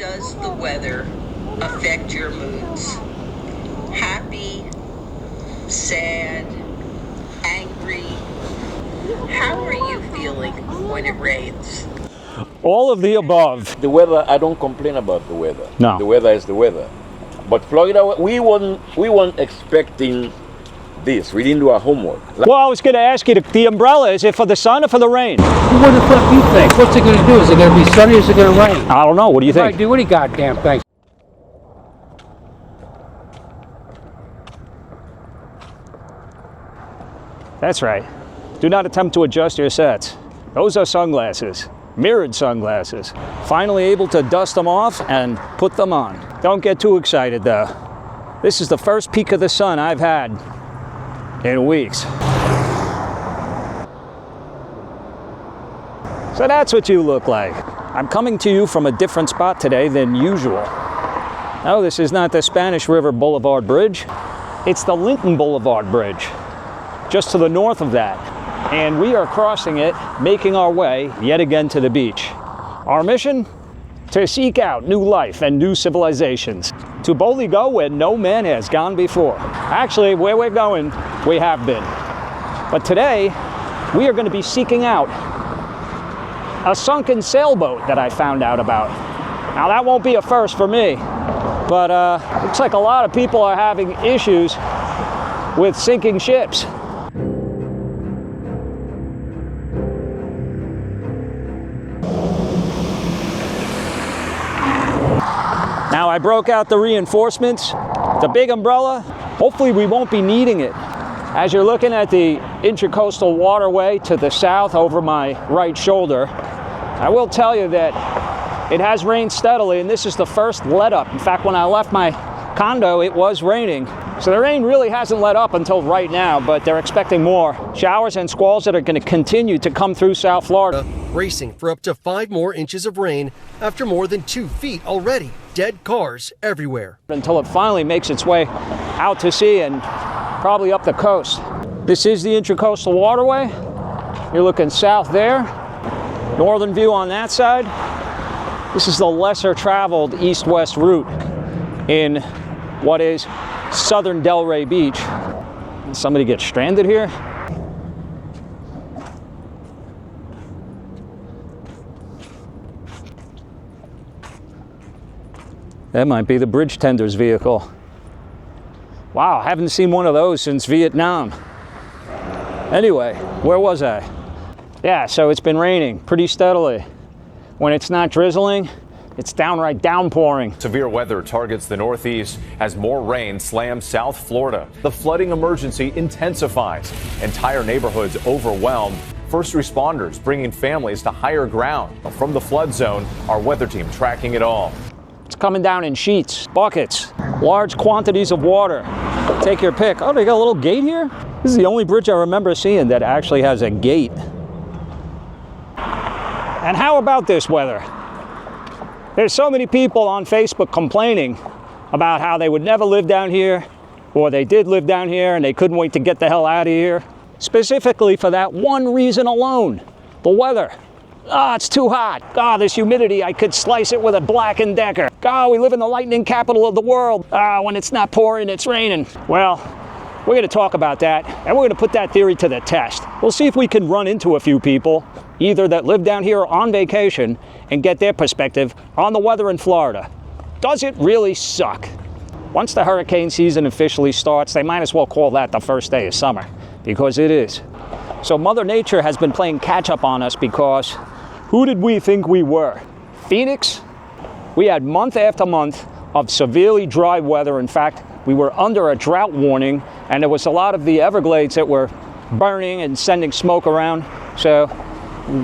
does the weather affect your moods? Happy, sad, angry? How are you feeling when it rains? All of the above. The weather, I don't complain about the weather. No. The weather is the weather. But Florida, we weren't expecting this. We didn't do our homework. Well, I was going to ask you, the umbrella, is it for the sun or for the rain? What the fuck you think? What's it going to do? Is it going to be sunny or is it going to rain? I don't know. What do you think? Might do any goddamn thing. That's right. Do not attempt to adjust your sets. Those are sunglasses. Mirrored sunglasses. Finally able to dust them off and put them on. Don't get too excited though. This is the first peek of the sun I've had in weeks. So that's what you look like. I'm coming to you from a different spot today than usual. No, this is not the Spanish River Boulevard Bridge. It's the Linton Boulevard Bridge, just to the north of that. And we are crossing it, making our way yet again to the beach. Our mission? To seek out new life and new civilizations. To boldly go where no man has gone before. Actually, where we're going, we have been. But today, we are going to be seeking out a sunken sailboat that I found out about. Now that won't be a first for me, but looks like a lot of people are having issues with sinking ships. Now I broke out the reinforcements, the big umbrella. Hopefully we won't be needing it. As you're looking at the Intracoastal Waterway to the south over my right shoulder, I will tell you that it has rained steadily, and this is the first let up. In fact, when I left my condo, it was raining. So the rain really hasn't let up until right now, but they're expecting more showers and squalls that are going to continue to come through South Florida. Bracing for up to 5 more inches of rain after more than 2 feet already. Dead cars everywhere. Until it finally makes its way out to sea and probably up the coast. This is the Intracoastal Waterway. You're looking south there. Northern view on that side. This is the lesser traveled east-west route in what is southern Delray Beach. Did somebody get stranded here? That might be the bridge tender's vehicle. Wow, haven't seen one of those since Vietnam. Anyway, where was I? Yeah, so it's been raining pretty steadily. When it's not drizzling, it's downright downpouring. Severe weather targets the Northeast as more rain slams South Florida. The flooding emergency intensifies. Entire neighborhoods overwhelmed. First responders bringing families to higher ground. From the flood zone, our weather team tracking it all. It's coming down in sheets, buckets, large quantities of water. Take your pick. Oh, they got a little gate here? This is the only bridge I remember seeing that actually has a gate. And how about this weather? There's so many people on Facebook complaining about how they would never live down here, or they did live down here and they couldn't wait to get the hell out of here. Specifically for that one reason alone, the weather. Ah, it's too hot. Ah, this humidity, I could slice it with a Black & Decker. Ah, we live in the lightning capital of the world. Ah, when it's not pouring, it's raining. Well, we're going to talk about that, and we're going to put that theory to the test. We'll see if we can run into a few people, either that live down here or on vacation, and get their perspective on the weather in Florida. Does it really suck? Once the hurricane season officially starts, they might as well call that the first day of summer, because it is. So Mother Nature has been playing catch up on us because who did we think we were? Phoenix? We had month after month of severely dry weather. In fact, we were under a drought warning, and there was a lot of the Everglades that were burning and sending smoke around. So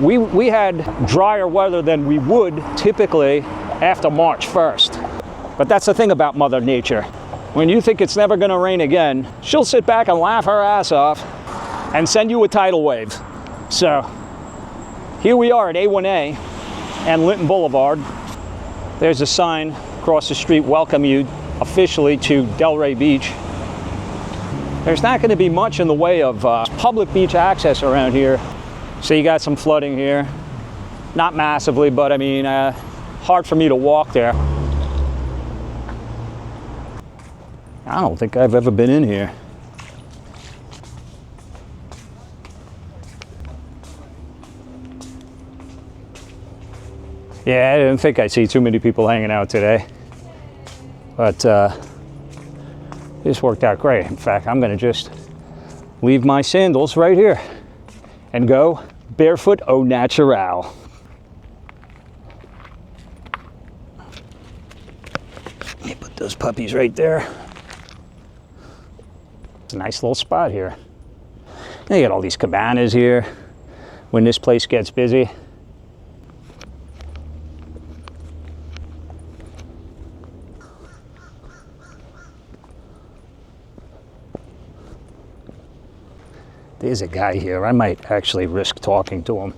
we had drier weather than we would typically after March 1st. But that's the thing about Mother Nature. When you think it's never going to rain again, she'll sit back and laugh her ass off and send you a tidal wave. So here we are at A1A and Linton Boulevard. There's a sign across the street, welcome you officially to Delray Beach. There's not going to be much in the way of public beach access around here. So you got some flooding here. Not massively, but I mean, hard for me to walk there. I don't think I've ever been in here. Yeah, I didn't think I'd see too many people hanging out today. But this worked out great. In fact, I'm going to just leave my sandals right here and go barefoot au natural. Let me put those puppies right there. It's a nice little spot here. And you got all these cabanas here when this place gets busy. There's a guy here. I might actually risk talking to him.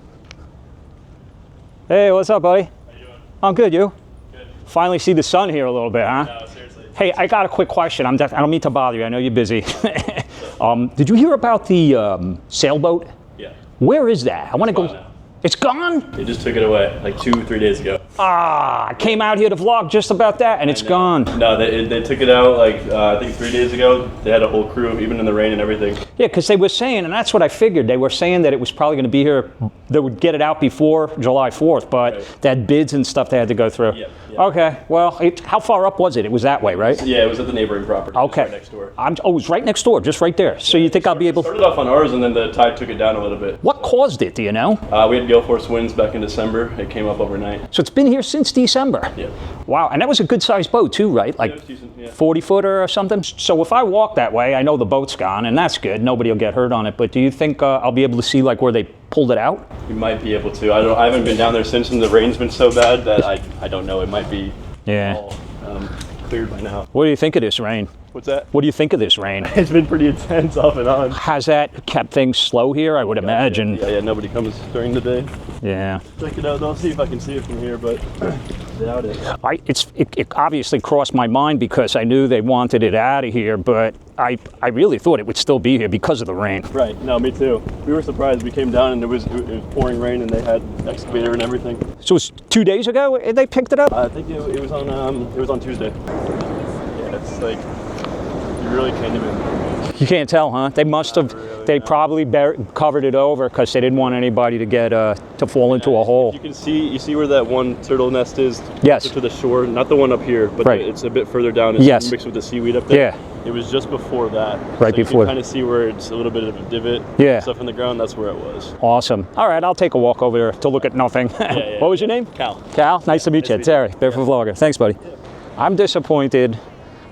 Hey, what's up, buddy? How you doing? I'm good, you? Good. Finally see the sun here a little bit, huh? No, seriously. Hey, I got a quick question. I don't mean to bother you. I know you're busy. Did you hear about the sailboat? Yeah. Where is that? I want to go. Now. It's gone? They just took it away like 2-3 days ago. I came out here to vlog just about that, and it's gone. No, they took it out like I think 3 days ago. They had a whole crew, even in the rain and everything. Yeah, because they were saying, and that's what I figured, they were saying that it was probably going to be here, they would get it out before July 4th, but right. They had bids and stuff they had to go through. Yeah. Okay, well, how far up was it? It was that way, right? Yeah, it was at the neighboring property. Okay. Right next door. It was right next door, just right there. So you think I'll be able to... Started off on ours, and then the tide took it down a little bit. What caused it, do you know? We had gale force winds back in December. It came up overnight. So it's been here since December? Yeah. Wow, and that was a good-sized boat too, right? Like Yeah, decent, yeah. 40-footer or something? So if I walk that way, I know the boat's gone, and that's good. Nobody will get hurt on it. But do you think I'll be able to see like where they pulled it out? You might be able to. I haven't been down there since, and the rain's been so bad that I don't know. It might be all cleared by now. What do you think of this rain? What's that? What do you think of this rain? It's been pretty intense off and on. Has that kept things slow here? I would imagine. Yeah, nobody comes during the day. Yeah. Check it out. I'll see if I can see it from here, but doubt it. It obviously crossed my mind because I knew they wanted it out of here, but I really thought it would still be here because of the rain. Right. No, me too. We were surprised. We came down and it was pouring rain, and they had excavator and everything. So it was 2 days ago they picked it up? I think it was on Tuesday. Yeah, it's like you really can't even. You can't tell, huh? They must have. Really, they probably covered it over because they didn't want anybody to get to fall into a hole. You see where that one turtle nest is. Yes. To the shore, not the one up here, but right. It's a bit further down. It's yes. Mixed with the seaweed up there. Yeah. It was just before that. Right so before. You can kind of see where it's a little bit of a divot. Yeah. Stuff in the ground. That's where it was. Awesome. All right, I'll take a walk over there to look at nothing. Yeah, What was your name? Cal. Cal. Nice to meet you. Terry, Barefoot Vlogger. Thanks, buddy. Yeah. I'm disappointed.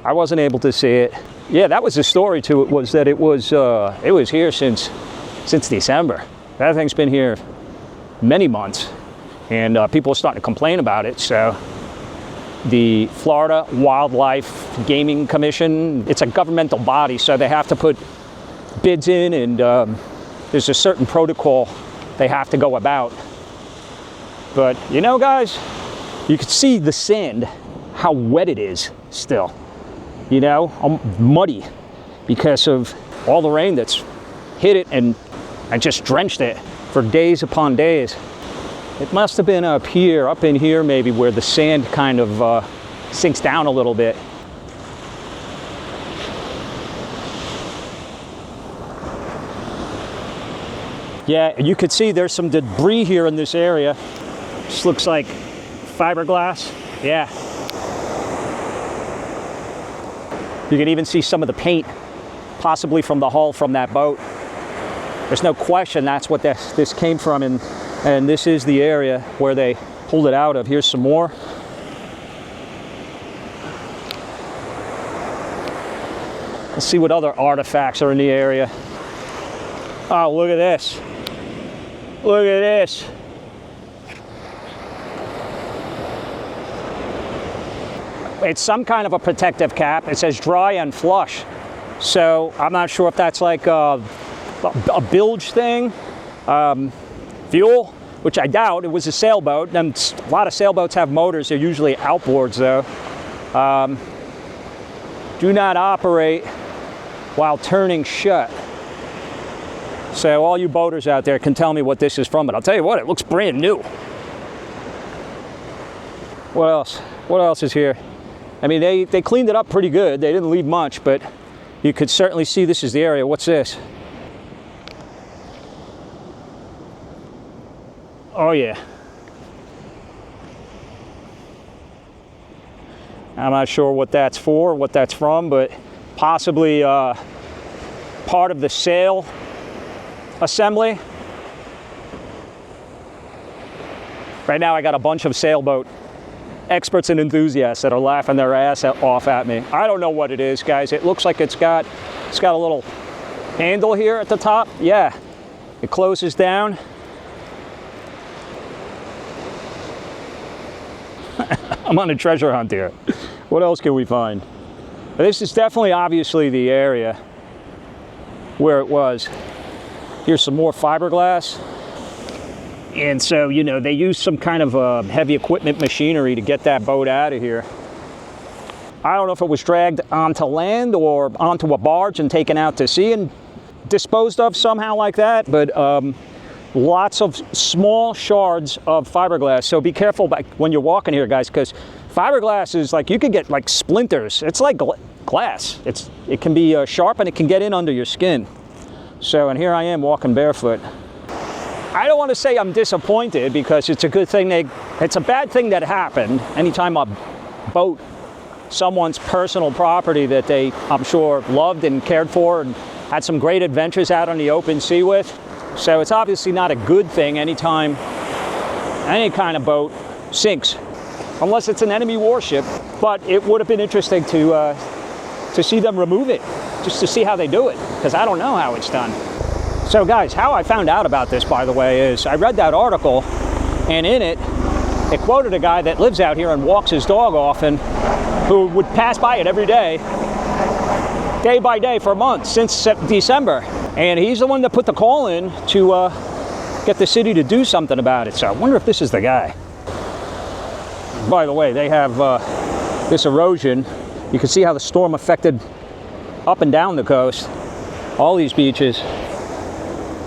I wasn't able to see it. Yeah, that was the story to it. Was that it was here since December. That thing's been here many months, and people are starting to complain about it. So the Florida Wildlife Gaming Commission, it's a governmental body, so they have to put bids in, and there's a certain protocol they have to go about. But you know, guys, you can see the sand, how wet it is still. You know, muddy because of all the rain that's hit it and just drenched it for days upon days. It must have been up in here maybe, where the sand kind of sinks down a little bit. Yeah, you could see there's some debris here in this area. This looks like fiberglass. Yeah. You can even see some of the paint, possibly from the hull from that boat. There's no question that's what this came from, and this is the area where they pulled it out of. Here's some more. Let's see what other artifacts are in the area. Oh, look at this. Look at this. It's some kind of a protective cap. It says dry and flush. So I'm not sure if that's like a bilge thing, fuel, which I doubt. It was a sailboat, and a lot of sailboats have motors. They're usually outboards though. Do not operate while turning shut. So all you boaters out there can tell me what this is from, but I'll tell you what, it looks brand new. What else? What else is here? I mean, they cleaned it up pretty good. They didn't leave much, but you could certainly see this is the area. What's this? Oh yeah. I'm not sure what that's for, what that's from, but possibly part of the sail assembly. Right now I got a bunch of sailboat experts and enthusiasts that are laughing their ass off at me. I don't know what it is, guys. It looks like it's got a little handle here at the top. Yeah, it closes down. I'm on a treasure hunt here. What else can we find? This is definitely obviously the area where it was. Here's some more fiberglass. And so, you know, they used some kind of heavy equipment machinery to get that boat out of here. I don't know if it was dragged onto land or onto a barge and taken out to sea and disposed of somehow like that, but lots of small shards of fiberglass. So be careful when you're walking here, guys, because fiberglass is like, you could get like splinters. It's like glass. It can be sharp and it can get in under your skin. So, and here I am walking barefoot. I don't want to say I'm disappointed because it's a good thing it's a bad thing that happened. Anytime a boat, someone's personal property that they, I'm sure, loved and cared for and had some great adventures out on the open sea with. So it's obviously not a good thing anytime any kind of boat sinks, unless it's an enemy warship. But it would have been interesting to see them remove it, just to see how they do it, because I don't know how it's done. So guys, how I found out about this, by the way, is I read that article, and in it quoted a guy that lives out here and walks his dog often, who would pass by it every day by day for months, since December. And he's the one that put the call in to get the city to do something about it. So I wonder if this is the guy. By the way, they have this erosion. You can see how the storm affected up and down the coast, all these beaches.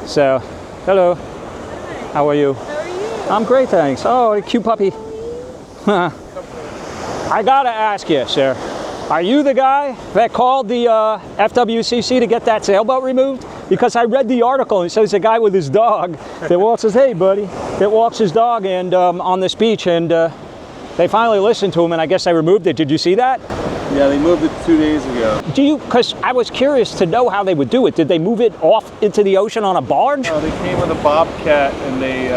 So, hello. How are you? How are you? I'm great, thanks. Oh, a cute puppy. I gotta ask you, sir. Are you the guy that called the FWCC to get that sailboat removed? Because I read the article and it says a guy with his dog that walks his, hey buddy, that walks his dog and on this beach, and they finally listened to him and I guess they removed it. Did you see that? Yeah, they moved it 2 days ago. Because I was curious to know how they would do it. Did they move it off into the ocean on a barge? No, they came with a bobcat and they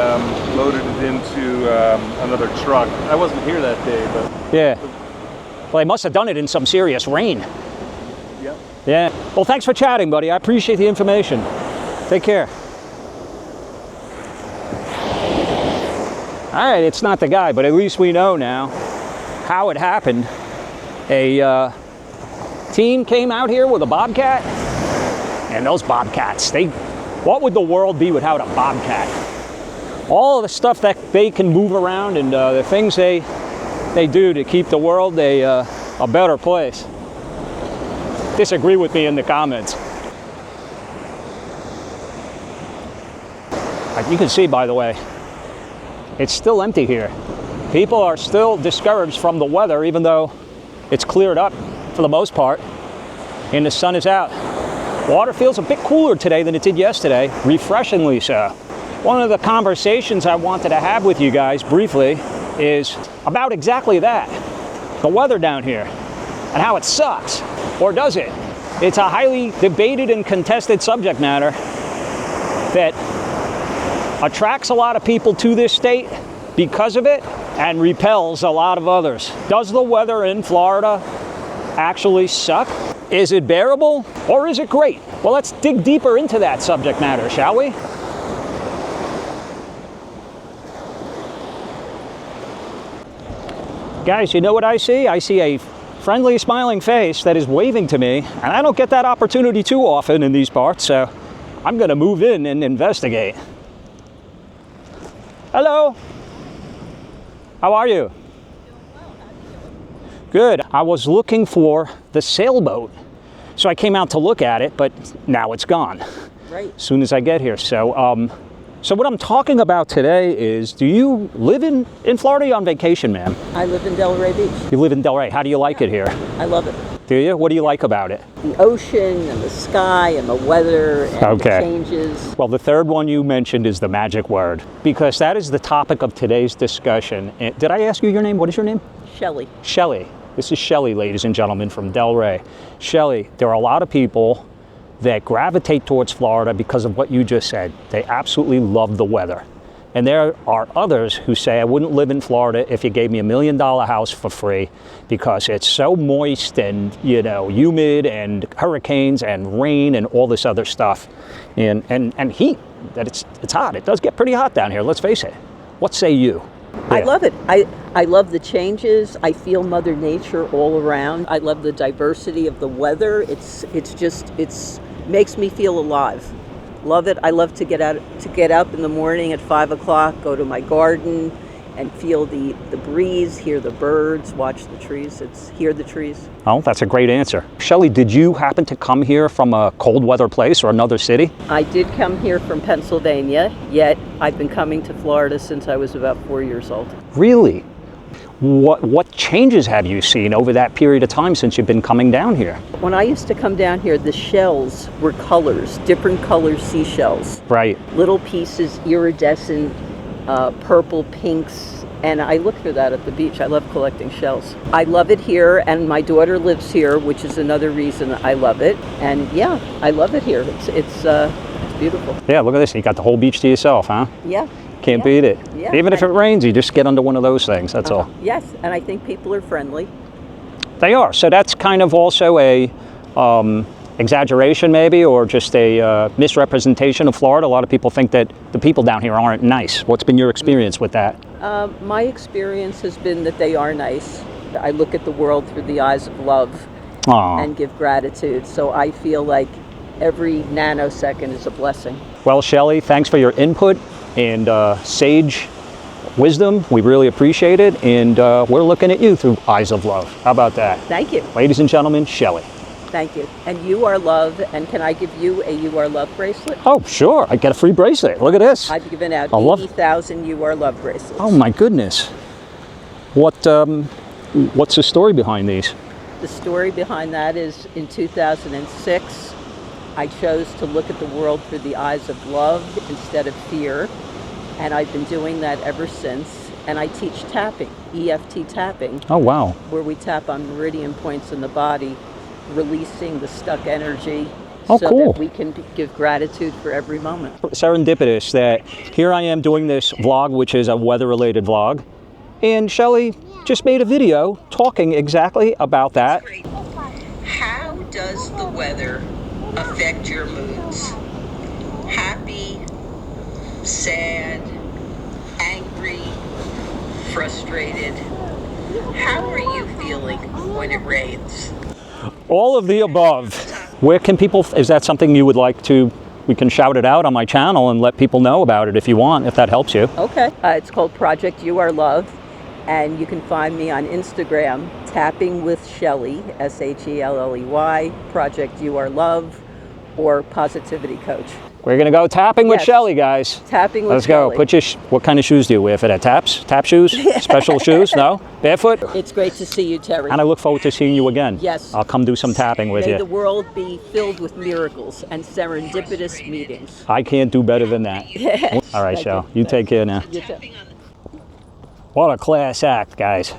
loaded it into another truck. I wasn't here that day, but... Yeah. Well, they must have done it in some serious rain. Yep. Yeah. Well, thanks for chatting, buddy. I appreciate the information. Take care. All right, it's not the guy, but at least we know now how it happened. A team came out here with a bobcat, and those bobcats, what would the world be without a bobcat? All of the stuff that they can move around and the things they do to keep the world a better place. Disagree with me in the comments. Like you can see, by the way, it's still empty here. People are still discouraged from the weather, even though it's cleared up for the most part, and the sun is out. Water feels a bit cooler today than it did yesterday, refreshingly so. One of the conversations I wanted to have with you guys briefly is about exactly that, the weather down here, and how it sucks, or does it? It's a highly debated and contested subject matter that attracts a lot of people to this state because of it, and repels a lot of others. Does the weather in Florida actually suck? Is it bearable, or is it great? Well, let's dig deeper into that subject matter, shall we? Guys, you know what I see? I see a friendly, smiling face that is waving to me, and I don't get that opportunity too often in these parts, so I'm gonna move in and investigate. Hello. How are you? Good. I was looking for the sailboat, so I came out to look at it, but now it's gone. Right. As soon as I get here. So So what I'm talking about today is, do you live in Florida? Or you on vacation, ma'am? I live in Delray Beach. You live in Delray. How do you like it here? I love it. Do you? What do you like about it? The ocean and the sky and the weather and the changes. Well, the third one you mentioned is the magic word, because that is the topic of today's discussion. And did I ask you your name? What is your name? Shelley. Shelley. This is Shelley, ladies and gentlemen, from Delray. Shelley, there are a lot of people that gravitate towards Florida because of what you just said. They absolutely love the weather. And there are others who say, I wouldn't live in Florida if you gave me $1 million house for free, because it's so moist and, you know, humid and hurricanes and rain and all this other stuff. And heat, that it's hot. It does get pretty hot down here, let's face it. What say you? I love it. I love the changes. I feel Mother Nature all around. I love the diversity of the weather. It's makes me feel alive. Love it. I love to get up in the morning at 5 o'clock, go to my garden and feel the breeze, hear the birds, watch the trees, hear the trees. Oh, that's a great answer. Shelley, did you happen to come here from a cold weather place or another city? I did come here from Pennsylvania, yet I've been coming to Florida since I was about 4 years old. Really? What changes have you seen over that period of time since you've been coming down here? When I used to come down here, the shells were colors, different color seashells. Right. Little pieces, iridescent, purple, pinks, and I look for that at the beach. I love collecting shells. I love it here, and my daughter lives here, which is another reason I love it. And yeah, I love it here. It's beautiful. Yeah, look at this. You got the whole beach to yourself, huh? Yeah. Can't beat it. Yeah. Even if it rains, you just get under one of those things, that's all. Yes, and I think people are friendly. They are. So that's kind of also a exaggeration maybe, or just a misrepresentation of Florida. A lot of people think that the people down here aren't nice. What's been your experience with that? My experience has been that they are nice. I look at the world through the eyes of love and give gratitude. So I feel like every nanosecond is a blessing. Well, Shelley, thanks for your input and sage wisdom. We really appreciate it, and we're looking at you through eyes of love. How about that? Thank you. Ladies and gentlemen, Shelley. Thank you. And you are love, and can I give you a You Are Love bracelet? Oh, sure. I get a free bracelet. Look at this. I've given out 80,000 You Are Love bracelets. Oh my goodness. What's the story behind these? The story behind that is in 2006, I chose to look at the world through the eyes of love instead of fear. And I've been doing that ever since. And I teach tapping, EFT tapping. Oh, wow. Where we tap on meridian points in the body, releasing the stuck energy. Oh, so cool. that we can give gratitude for every moment. Serendipitous that here I am doing this vlog, which is a weather-related vlog, and Shelley just made a video talking exactly about that. How does the weather affect your moods? Happy, sad, angry, frustrated? How are you feeling when it rains? All of the above. Where can people, is that something you would like to, we can shout it out on my channel and let people know about it if you want, if that helps you. Okay. It's called Project You Are Love, and you can find me on Instagram, Tapping with Shelley, SHELLEY, Project You Are Love, or Positivity Coach. We're gonna go tapping with Shelley, guys. Tapping with Let's Shelley. go. Put what kind of shoes do you wear for that? Tap shoes? Special shoes? No? Barefoot? It's great to see you, Terry. And I look forward to seeing you again. Yes. I'll come do some tapping with May you. the world be filled with miracles and serendipitous meetings. I can't do better than that. All right, Shell. You take care now. You too. What a class act, guys.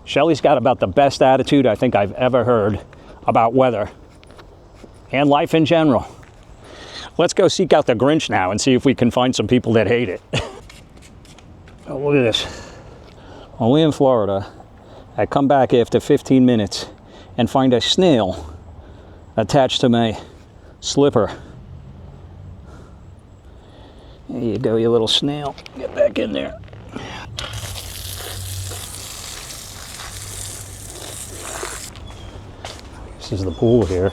Shelley's got about the best attitude I think I've ever heard about weather and life in general. Let's go seek out the Grinch now and see if we can find some people that hate it. Oh, look at this. Only in Florida, I come back after 15 minutes and find a snail attached to my slipper. There you go, you little snail. Get back in there. This is the pool here.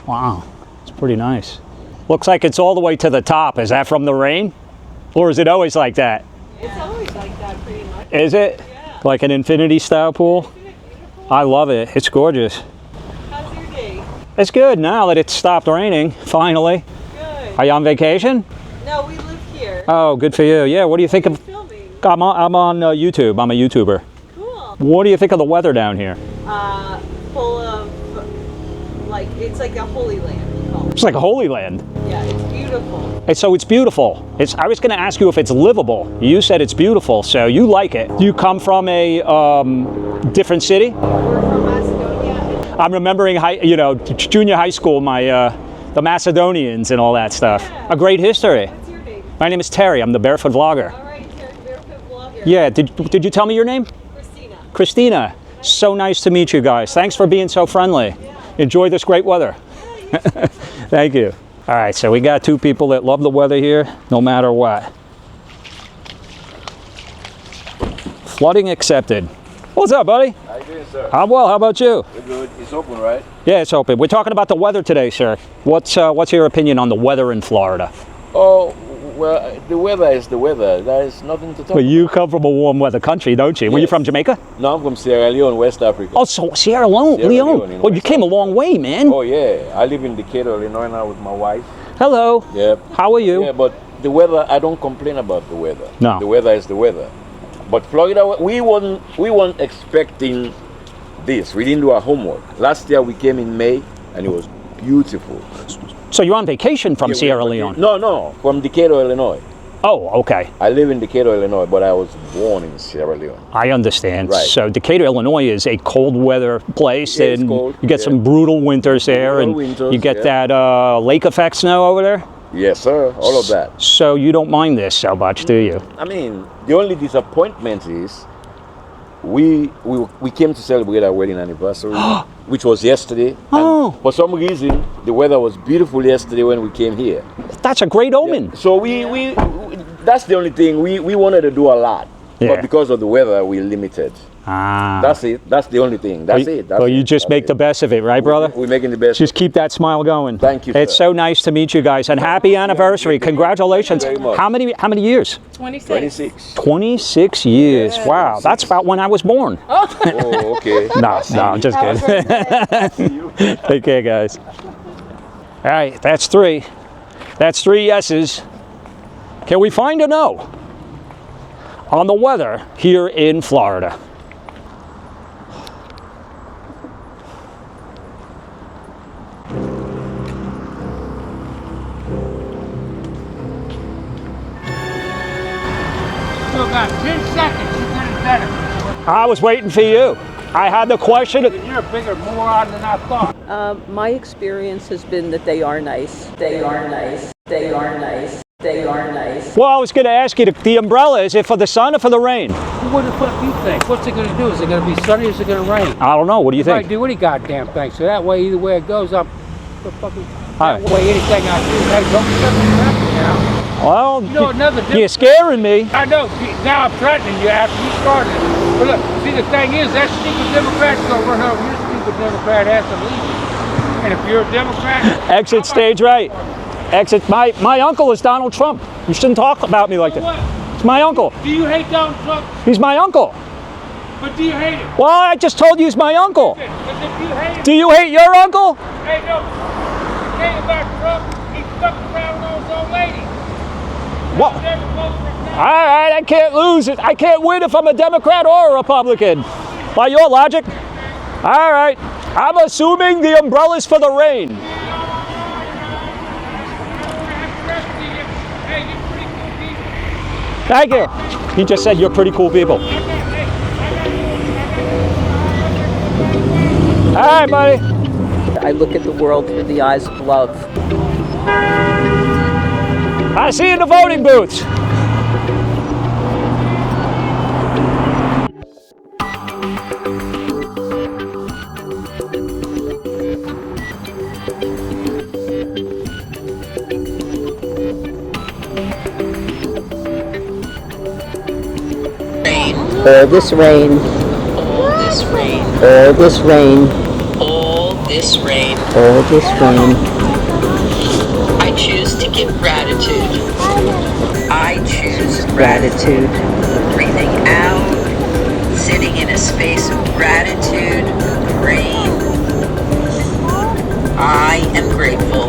Wow, it's pretty nice. Looks like it's all the way to the top. Is that from the rain? Or is it always like that? It's always like that pretty much. Is it? Yeah. Like an infinity style pool? Isn't it beautiful? I love it. It's gorgeous. How's your day? It's good now that it's stopped raining, finally. Good. Are you on vacation? No, we live here. Oh, good for you. Yeah, what do you think of... Filming. I'm on YouTube. I'm a YouTuber. Cool. What do you think of the weather down here? Full of, like, it's like a holy land, we call it. It's like a holy land. Yeah, it's beautiful. And so it's beautiful. I was going to ask you if it's livable. You said it's beautiful, so you like it. Do you come from a different city? We're from Macedonia. I'm remembering, junior high school, the Macedonians and all that stuff. Yeah. A great history. What's your name? My name is Terry. I'm the Barefoot Vlogger. All right, barefoot blogger. Yeah. Did you tell me your name? Christina. Christina. So nice to meet you guys. Thanks for being so friendly. Yeah. Enjoy this great weather. Thank you. All right, so we got two people that love the weather here, no matter what. Flooding accepted. What's up, buddy? How you doing, sir? I'm well. How about you? We're good. It's open, right? Yeah, it's open. We're talking about the weather today, sir. What's your opinion on the weather in Florida? Oh, well, the weather is the weather. There is nothing to talk Well, you come from a warm weather country, don't you? Were you Yes. from Jamaica? No, I'm from Sierra Leone, West Africa. Oh, so Sierra Leone. Sierra Leone in Well, you West came a long way, man. Oh, yeah. I live in Decatur, Illinois now with my wife. Hello. Yep. How are you? Yeah, but the weather, I don't complain about the weather. No. The weather is the weather. But Florida, we weren't expecting this. We didn't do our homework. Last year we came in May and it was beautiful. So you're on vacation from Yeah, Sierra Leone? No, from Decatur, Illinois. Oh, okay. I live in Decatur, Illinois, but I was born in Sierra Leone. I understand. Right. So Decatur, Illinois is a cold weather place, Yeah, it's and cold, you get yeah. some brutal winters there, Brutal and winters, you get yeah. that lake effect snow over there. Yes, sir. All of that. So you don't mind this so much, do you? I mean, the only disappointment is we came to celebrate our wedding anniversary, which was yesterday. Oh. And for some reason, the weather was beautiful yesterday when we came here. That's a great omen. So we that's the only thing. We wanted to do a lot, Yeah. but because of the weather, we limited. Ah. That's it. That's the only thing. That's it. That's Well, you it. just That's make it. the best of it, right, brother? We're making the best. Just keep that smile going. Thank you, It's sir. so nice to meet you guys, and happy anniversary! Congratulations. Thank you very much. How many years? 26. 26. 26 years. Yes. Wow, that's about when I was born. Oh, okay. No, I'm just kidding. Take care, guys. All right, that's three. That's three yeses. Can we find a no on the weather here in Florida? So about 10 seconds, you could have done it. I was waiting for you. I had the question. You're a bigger moron than I thought. My experience has been that they are nice. They are nice. They are nice. They are nice. Well, I was going to ask you, the umbrella, is it for the sun or for the rain? What the fuck you think? What's it gonna do? Is it gonna be sunny or is it gonna rain? I don't know. What do you I think? do any goddamn thing. So that way, either way it goes, I'm the fucking. All That right. way, anything I do, hey, don't be fucking now. Well, You know another you're difference. scaring me. I know. Now I'm threatening you after you started. But look, see the thing is, that stupid Democrat's gonna run over your stupid Democrat ass and leave you. And if you're a Democrat, Exit stage right. Exit. My uncle is Donald Trump. You shouldn't talk about me like so that. what? It's my uncle. Do you hate Donald Trump? He's my uncle. But do you hate him? Well, I just told you he's my uncle. Because if you hate him, Do you hate your uncle? hey, no. The thing about Trump, he fucked around with his old lady. What? I'll never vote for him. All right, I can't lose it. I can't win if I'm a Democrat or a Republican. By your logic. All right. I'm assuming the umbrella's for the rain. Hey, you're pretty cool people. Thank you. He just said you're pretty cool people. All right, buddy. I look at the world through the eyes of love. I see you in the voting booths. All this rain, All this rain, all this rain, all this rain, all this rain. I choose to give gratitude. I choose Gratitude. breathing out, sitting in a space of gratitude, rain. I am grateful.